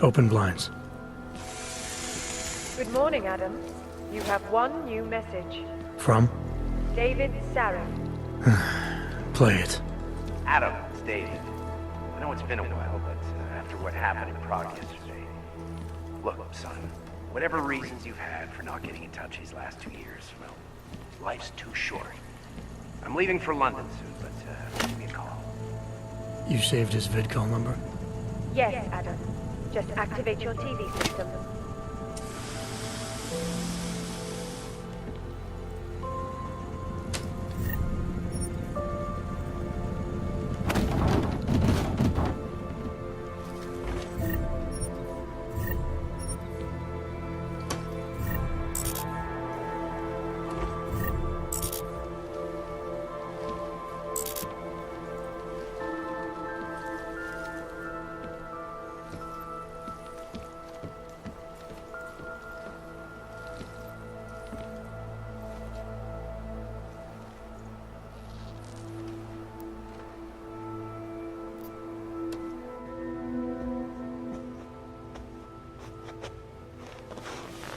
Open blinds. Good morning, Adam. You have one new message. From? David Sarah. Play it. Adam, it's David. I know it's been a while, but after what happened in Prague yesterday... Look, son, whatever reasons you've had for not getting in touch these last 2 years, well, life's too short. I'm leaving for London soon, but give me a call. You saved his vidcall number? Yes, Adam. Just activate your TV system.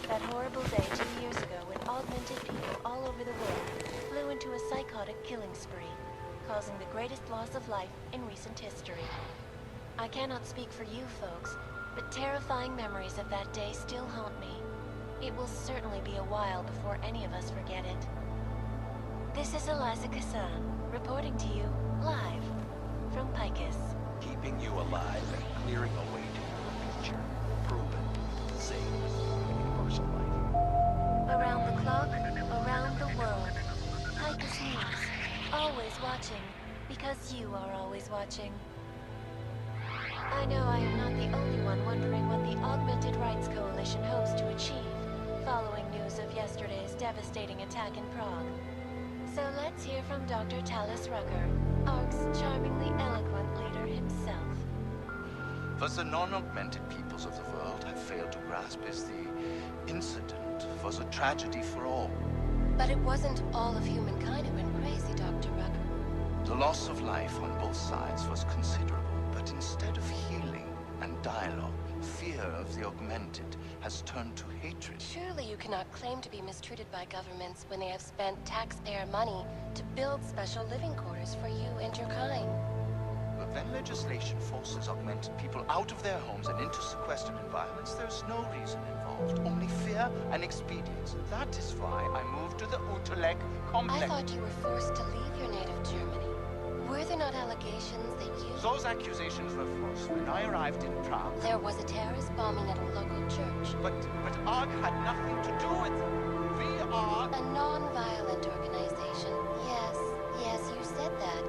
That horrible day 2 years ago when augmented people all over the world flew into a psychotic killing spree, causing the greatest loss of life in recent history. I cannot speak for you folks, but terrifying memories of that day still haunt me. It will certainly be a while before any of us forget it. This is Eliza Cassan, reporting to you, live, from Picus. Keeping you alive and clearing a way to your future. Proven. Safe. Universal life. Around the clock, around the world. Picus News. Always watching, because you are always watching. I know I am not the only one wondering what the Augmented Rights Coalition hopes to achieve, following news of yesterday's devastating attack in Prague. So let's hear from Dr. Talis Rucker, ARC's charmingly eloquent leader himself. What the non-augmented peoples of the world have failed to grasp is the incident was a tragedy for all. But it wasn't all of humankind who went crazy, Dr. Rucker. The loss of life on both sides was considerable, but instead of healing and dialogue, fear of the augmented has turned to hatred. Surely you cannot claim to be mistreated by governments when they have spent taxpayer money to build special living quarters for you and your kind. But when legislation forces augmented people out of their homes and into sequestered environments, there's no reason involved, only fear and expedience. That is why I moved to the Utrecht complex. I thought you were forced to leave your native Germany. Were there not allegations that you... Those accusations were false. When I arrived in Prague... There was a terrorist bombing at a local church. But Aug had nothing to do with it. We are... A non-violent organization. Yes, you said that.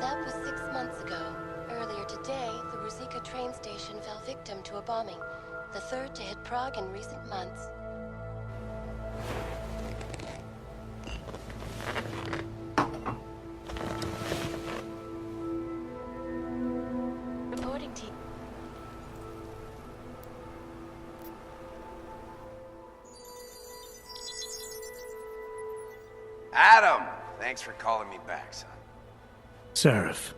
That was 6 months ago. Earlier today, the Ruzicka train station fell victim to a bombing. The third to hit Prague in recent months. Reporting to you. Adam! Thanks for calling me back, son. Seraph.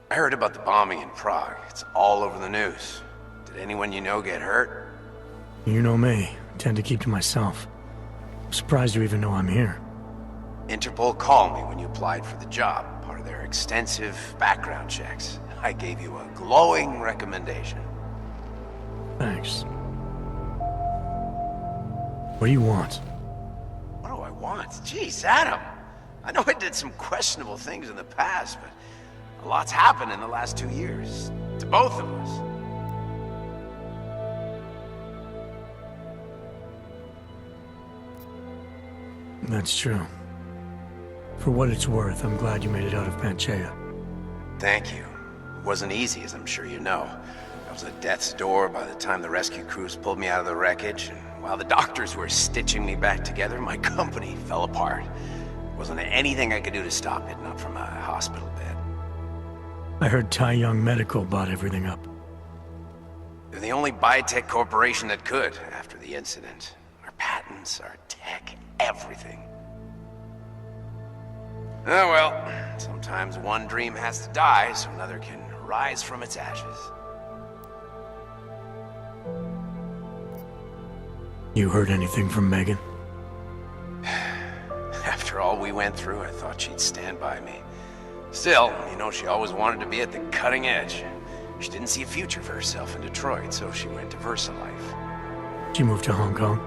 I heard about the bombing in Prague. It's all over the news. Did anyone you know get hurt? You know me. I tend to keep to myself. I'm surprised you even know I'm here. Interpol called me when you applied for the job, part of their extensive background checks. I gave you a glowing recommendation. Thanks. What do you want? What do I want? Jeez, Adam! I know I did some questionable things in the past, but a lot's happened in the last 2 years. To both of us. That's true. For what it's worth, I'm glad you made it out of Panchaea. Thank you. It wasn't easy, as I'm sure you know. I was at death's door by the time the rescue crews pulled me out of the wreckage, and while the doctors were stitching me back together, my company fell apart. Wasn't anything I could do to stop it, not from a hospital bed. I heard Tai Young Medical bought everything up. They're the only biotech corporation that could after the incident. Our patents, our tech, everything. Oh well, sometimes one dream has to die so another can rise from its ashes. You heard anything from Megan? After all we went through, I thought she'd stand by me. Still, you know, she always wanted to be at the cutting edge. She didn't see a future for herself in Detroit, so she went to VersaLife. She moved to Hong Kong?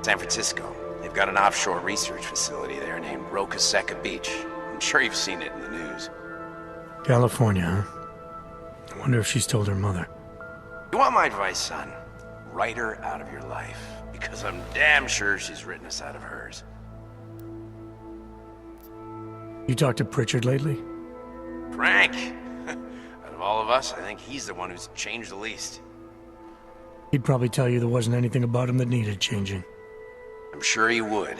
San Francisco. They've got an offshore research facility there named Roca Seca Beach. I'm sure you've seen it in the news. California, huh? I wonder if she's told her mother. You want my advice, son? Write her out of your life, because I'm damn sure she's written us out of hers. You talked to Pritchard lately? Frank! Out of all of us, I think he's the one who's changed the least. He'd probably tell you there wasn't anything about him that needed changing. I'm sure he would.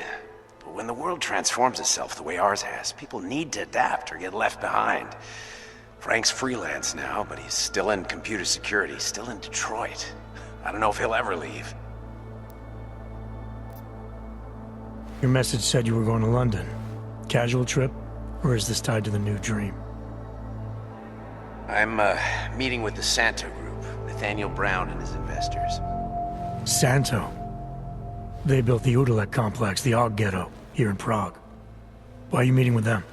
But when the world transforms itself the way ours has, people need to adapt or get left behind. Frank's freelance now, but he's still in computer security, still in Detroit. I don't know if he'll ever leave. Your message said you were going to London. Casual trip? Or is this tied to the new dream? I'm, meeting with the Santo Group, Nathaniel Brown and his investors. Santo? They built the Utelek complex, the Aug ghetto, here in Prague. Why are you meeting with them?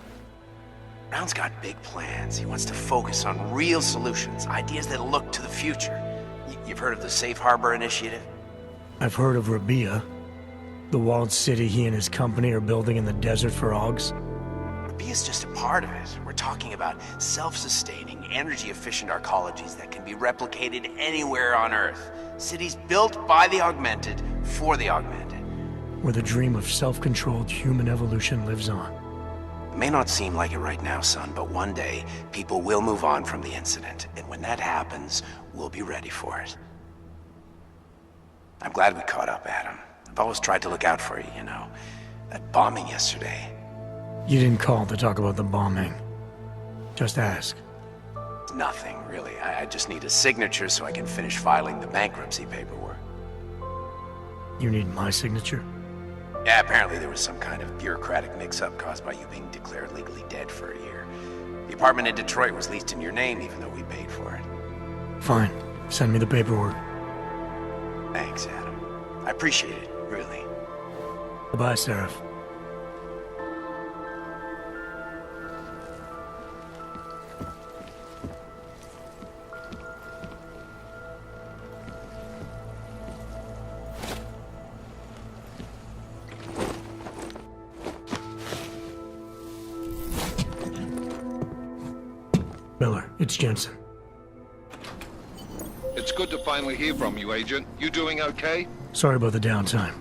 Brown's got big plans. He wants to focus on real solutions, ideas that look to the future. You've heard of the Safe Harbor Initiative? I've heard of Rabia, the walled city he and his company are building in the desert for Augs. Rabia's just a part of it. We're talking about self-sustaining, energy-efficient arcologies that can be replicated anywhere on Earth. Cities built by the augmented, for the augmented. Where the dream of self-controlled human evolution lives on. It may not seem like it right now, son, but one day, people will move on from the incident. And when that happens, we'll be ready for it. I'm glad we caught up, Adam. I've always tried to look out for you, you know. That bombing yesterday. You didn't call to talk about the bombing. Just ask. It's nothing, really. I just need a signature so I can finish filing the bankruptcy paperwork. You need my signature? Yeah, apparently there was some kind of bureaucratic mix-up caused by you being declared legally dead for a year. The apartment in Detroit was leased in your name even though we paid for it. Fine. Send me the paperwork. Thanks, Adam. I appreciate it, really. Goodbye, Seraph. Miller, it's Jensen. It's good to finally hear from you, Agent. You doing okay? Sorry about the downtime.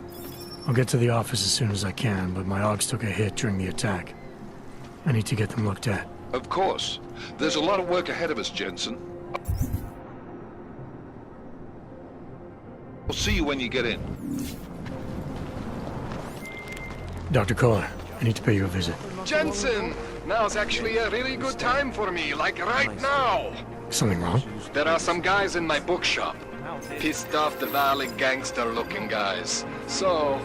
I'll get to the office as soon as I can, but my Augs took a hit during the attack. I need to get them looked at. Of course. There's a lot of work ahead of us, Jensen. I'll see you when you get in. Dr. Kohler, I need to pay you a visit. Jensen! Now's actually a really good time for me, like right now! Something wrong? There are some guys in my bookshop. Pissed off the Valley gangster-looking guys. So,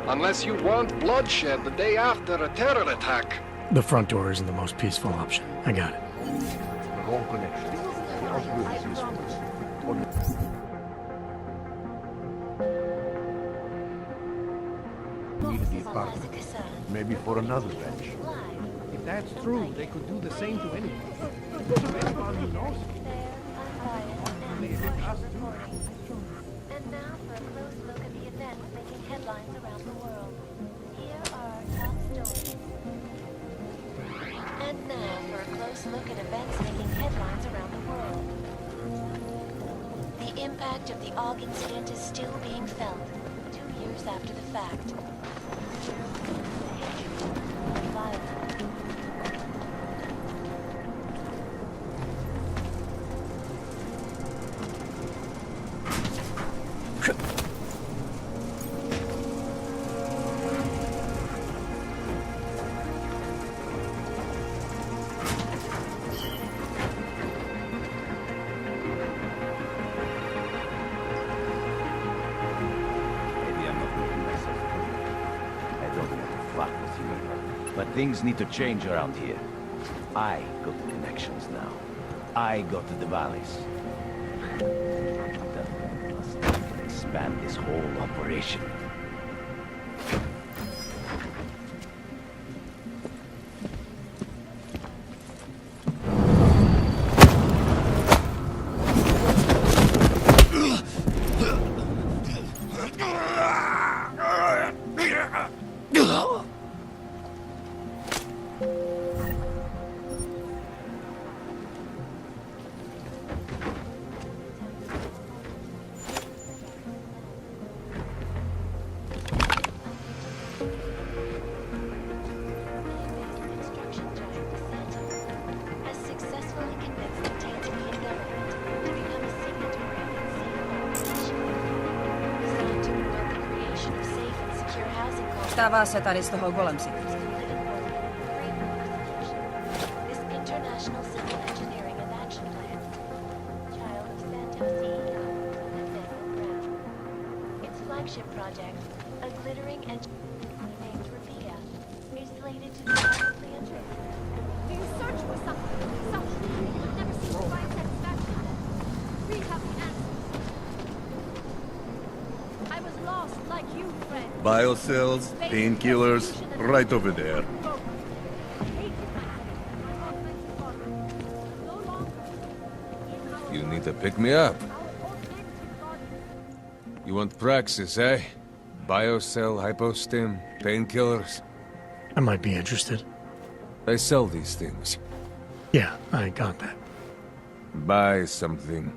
unless you want bloodshed the day after a terror attack... The front door isn't the most peaceful option. I got it. Maybe for another bench. If that's true, they could do the same to anyone. To anyone who knows. And now for a close look at the events making headlines around the world. Here are our top stories. And now for a close look at events making headlines around the world. The impact of the Aug Incident is still being felt, 2 years after the fact. Violence. Things need to change around here. I got the connections now. I got the valleys. Must expand this whole operation. Construction giant Santo has successfully convinced the Tanzanian government to become a signatory of its safe harbor initiative, designed to promote the creation of safe and secure housing Mitä vaan se tadis tohon golemsi? This international civil engineering and action plan, child of Santo CEO Nathaniel Brown. Its flagship project, a glittering engineering named Rabia, is slated to be publicly unveiled. Do you search for something? Something you never seem to find satisfaction? We have the answers. I was lost like you, friend. Biocells, painkillers, right over there. You need to pick me up. You want praxis, eh? Biocell, hypostim, painkillers. I might be interested. They sell these things. Yeah, I got that. Buy something.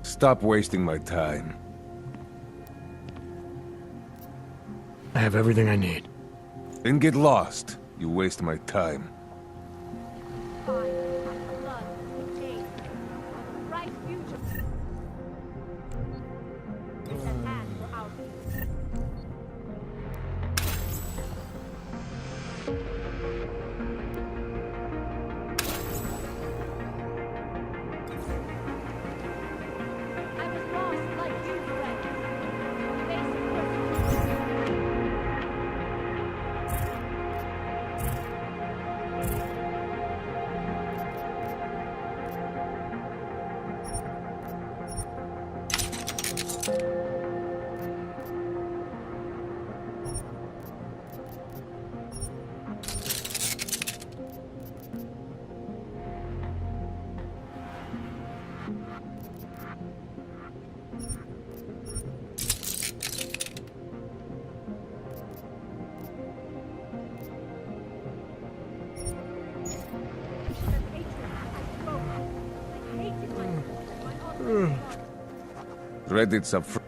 Stop wasting my time. I have everything I need. Then get lost. You waste my time. blood, pain, bright future. It's an ad for our future. I was lost like you, friend. Facing persecution. Credits up front.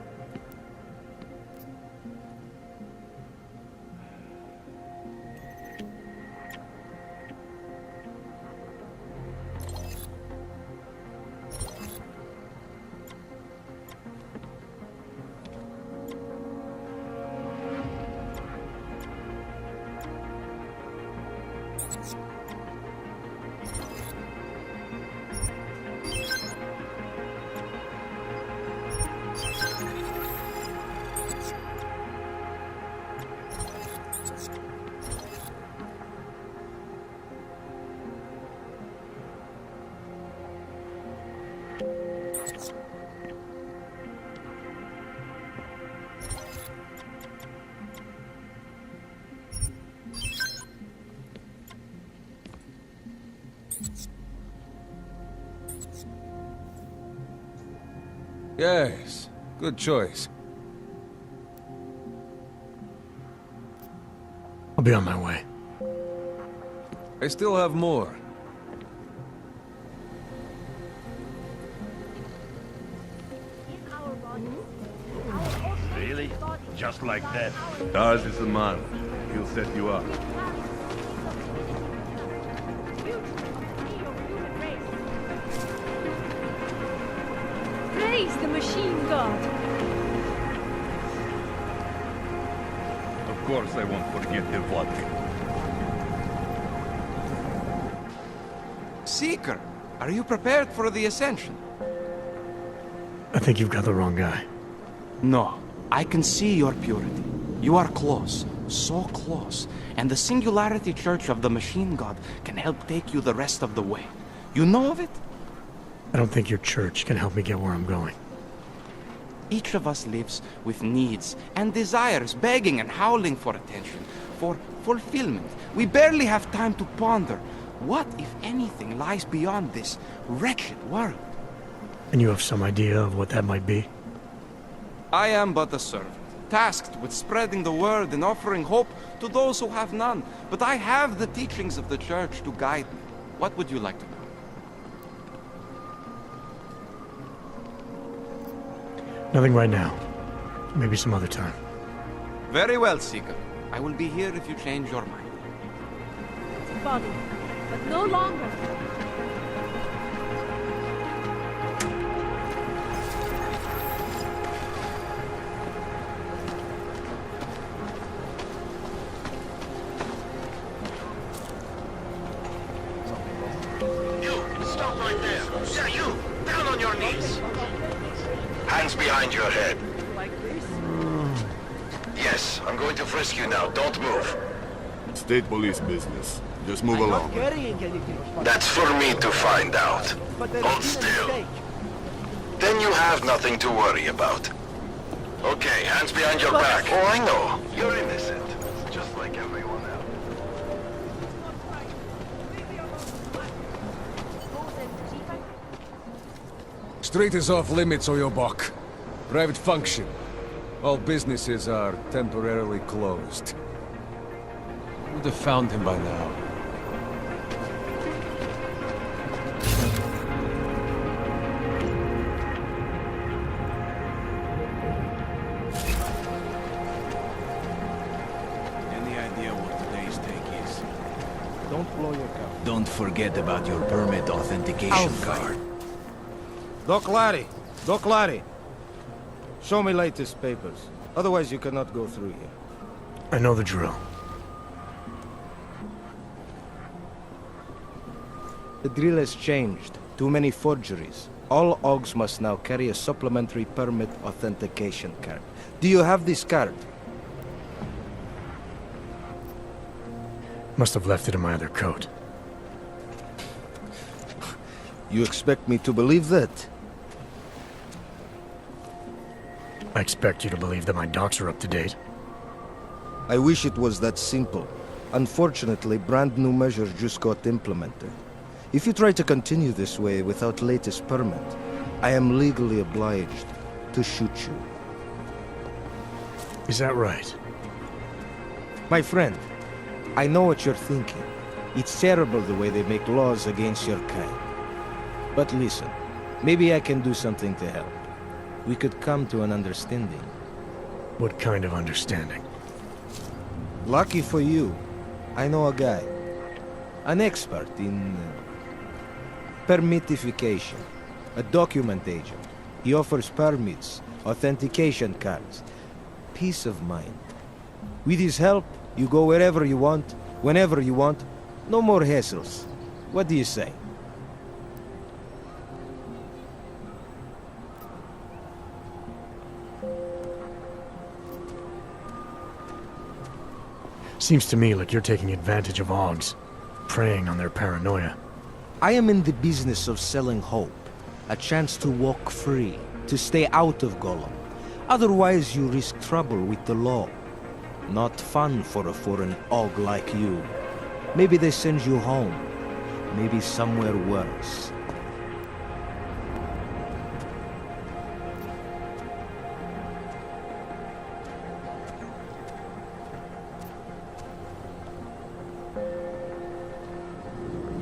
Yes, good choice. I'll be on my way. I still have more. just like that. Ours is the man. He'll set you up. Praise the machine god. Of course I won't forget the vodka. Seeker, are you prepared for the ascension? I think you've got the wrong guy. No, I can see your purity. You are close, so close, and the Singularity Church of the Machine God can help take you the rest of the way. You know of it? I don't think your church can help me get where I'm going. Each of us lives with needs and desires, begging and howling for attention, for fulfillment. We barely have time to ponder what, if anything, lies beyond this wretched world. And you have some idea of what that might be? I am but a servant, tasked with spreading the word and offering hope to those who have none. But I have the teachings of the church to guide me. What would you like to know? Nothing right now. Maybe some other time. Very well, Seeker. I will be here if you change your mind. It's a body, but no longer. Stop right there. Yeah, you! Down on your knees! Hands behind your head. Like this? Yes, I'm going to frisk you now. Don't move. State police business. Just move along. That's for me to find out. Hold still. Then you have nothing to worry about. Okay, hands behind your back. Oh, I know. You're innocent. Just like everyone else. Street is off limits, Oyobok. Private function. All businesses are temporarily closed. Would have found him by now. Any idea what today's take is? Don't blow your cover. Don't forget about your permit authentication card. Doc Larry! Show me latest papers. Otherwise you cannot go through here. I know the drill. The drill has changed. Too many forgeries. All Augs must now carry a supplementary permit authentication card. Do you have this card? Must have left it in my other coat. You expect me to believe that? I expect you to believe that my docs are up to date. I wish it was that simple. Unfortunately, brand new measures just got implemented. If you try to continue this way without latest permit, I am legally obliged to shoot you. Is that right? My friend, I know what you're thinking. It's terrible the way they make laws against your kind. But listen, maybe I can do something to help. We could come to an understanding. What kind of understanding? Lucky for you, I know a guy. An expert in permitification. A document agent. He offers permits, authentication cards. Peace of mind. With his help, you go wherever you want, whenever you want. No more hassles. What do you say? Seems to me like you're taking advantage of Augs, preying on their paranoia. I am in the business of selling hope. A chance to walk free, to stay out of Gollum. Otherwise you risk trouble with the law. Not fun for a foreign Aug like you. Maybe they send you home. Maybe somewhere worse.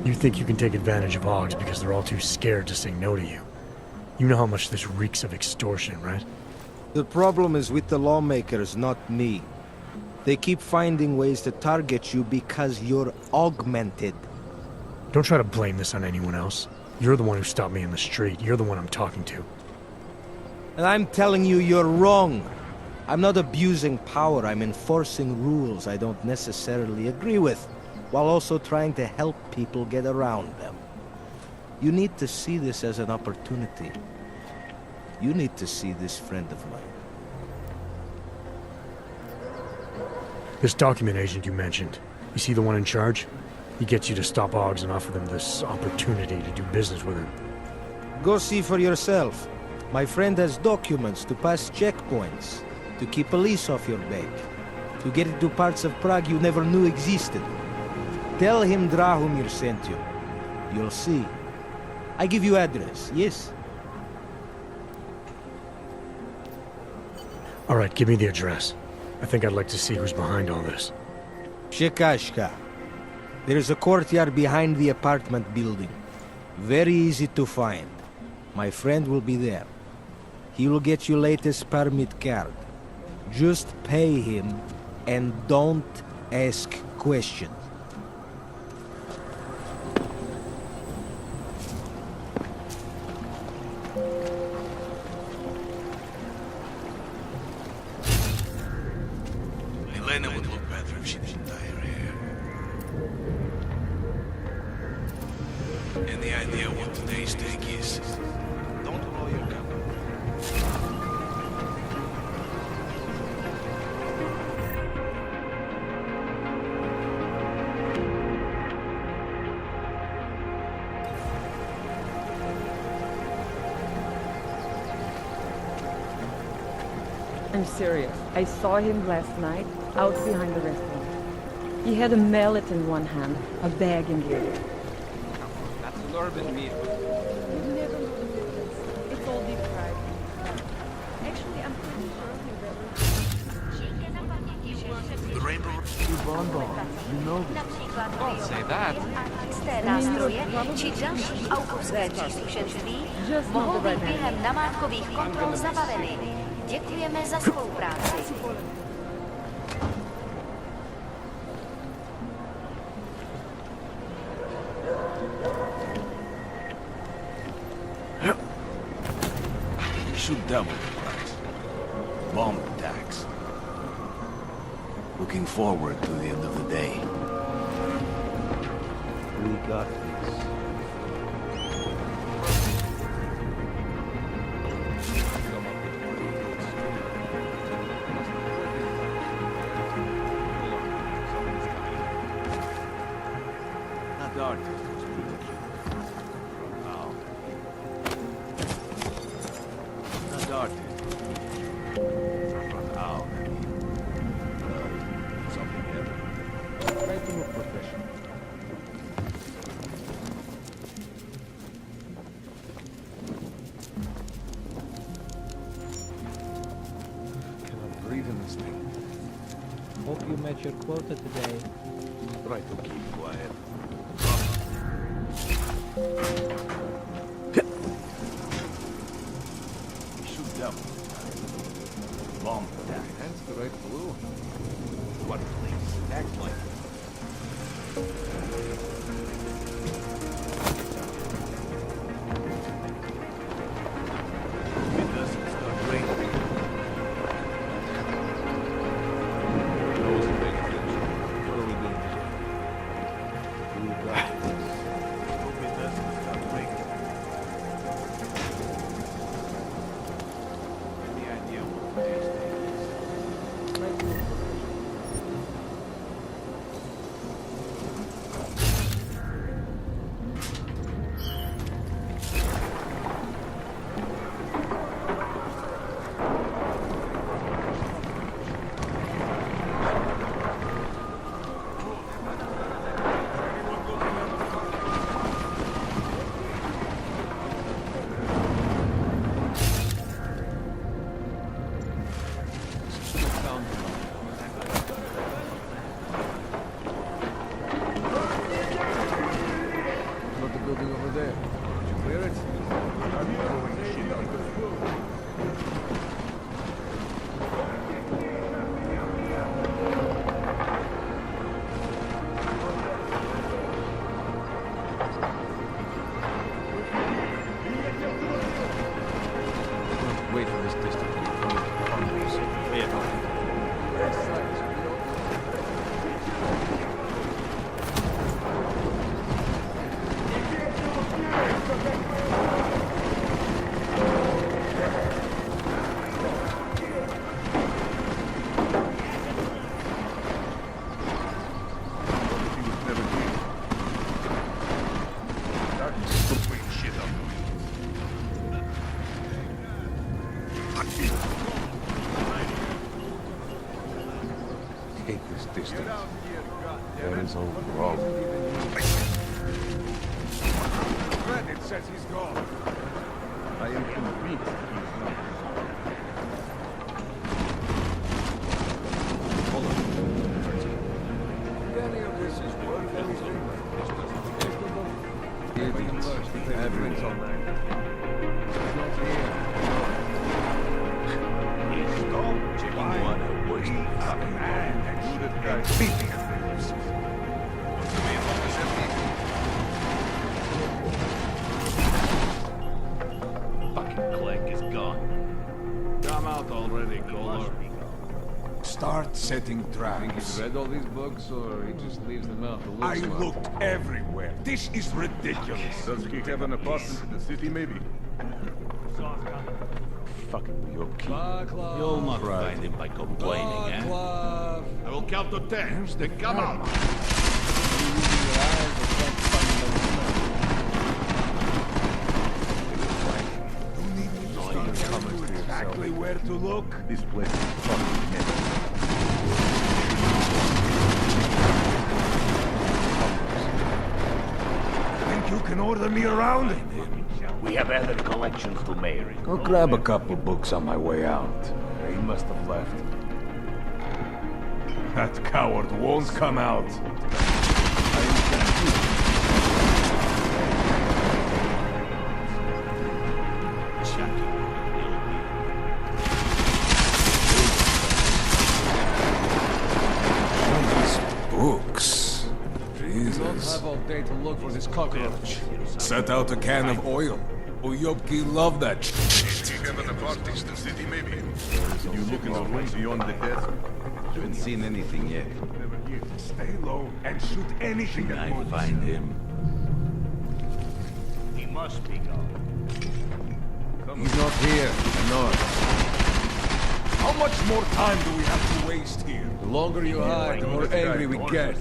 You think you can take advantage of Augs because they're all too scared to say no to you. You know how much this reeks of extortion, right? The problem is with the lawmakers, not me. They keep finding ways to target you because you're augmented. Don't try to blame this on anyone else. You're the one who stopped me in the street. You're the one I'm talking to. And I'm telling you, you're wrong. I'm not abusing power, I'm enforcing rules I don't necessarily agree with, while also trying to help people get around them. You need to see this as an opportunity. You need to see this friend of mine. This document agent you mentioned, you see the one in charge? He gets you to stop Augs and offer them this opportunity to do business with him. Go see for yourself. My friend has documents to pass checkpoints, to keep police off your back, to get into parts of Prague you never knew existed. Tell him Drahomir sent you. You'll see. I give you address, yes? All right, give me the address. I think I'd like to see who's behind all this. Shekashka. There is a courtyard behind the apartment building. Very easy to find. My friend will be there. He will get you latest permit card. Just pay him and don't ask questions. Elena would look better if she didn't dye her hair. Any idea what today's take is? Don't blow your cover. I'm serious. I saw him last night, out behind the restaurant. He had a mallet in one hand, a bag in the other. That's an urban meal. You never know the difference. It's all deep fried. Actually, I'm pretty sure The rainbow... You know Don't say that. nástroje či další autorské příslušenství mohou být během namátkových kontrol zabaveny. Děkujeme za spolupráci. Should double the price. Bomb attacks. Looking forward to the end of the day. We got this. Not the artist who's pretty cute. Now. Not the artist. From now, I mean. Something else. Try to look professional. Cannot breathe in this thing. Hope you met your quota today. Try to keep quiet. Shoot them. Bomb attack. Hence the right blue. What place? Act like it doesn't start raining. That was a big fish. What are we doing here? We got this. Hope it doesn't start raining. Any idea what today's date is? Try to look professional. hate this distance. There is a wrong. Reddit says he's gone. I am convinced he's not. Hold on. Any of this is worth anything? Everyone's on that. He's not here. He's gone. Chicken wanna waste the fucking man. Good guy. Speaking of things. Fucking Clegg is gone. Come out already, Kohler. Start setting Think traps. he's read all these books, or he just leaves them out to look I smart? looked everywhere. This is ridiculous. Does he have an apartment in the city, maybe? Fucking New York kid. Vaclav. You'll not find him by complaining, eh? Vaclav. I will count to 10. Then come out. Exactly where to look. This place is fucking mess. Think you can order me around? We have other collections to marry. I'll grab a couple books on my way out. He must have left. That coward won't come out. Books. You don't Jesus. have all day to look for this cockroach. Set out a can of oil. Uyopki love that shit. You have an apartment in the city, maybe? You look in the room beyond the desk. Haven't seen anything yet. Stay low and shoot anything that I moves. find him. He must be gone. He's not here. I know it. How much more time do we have to waste here? The longer you hide, the more angry we get.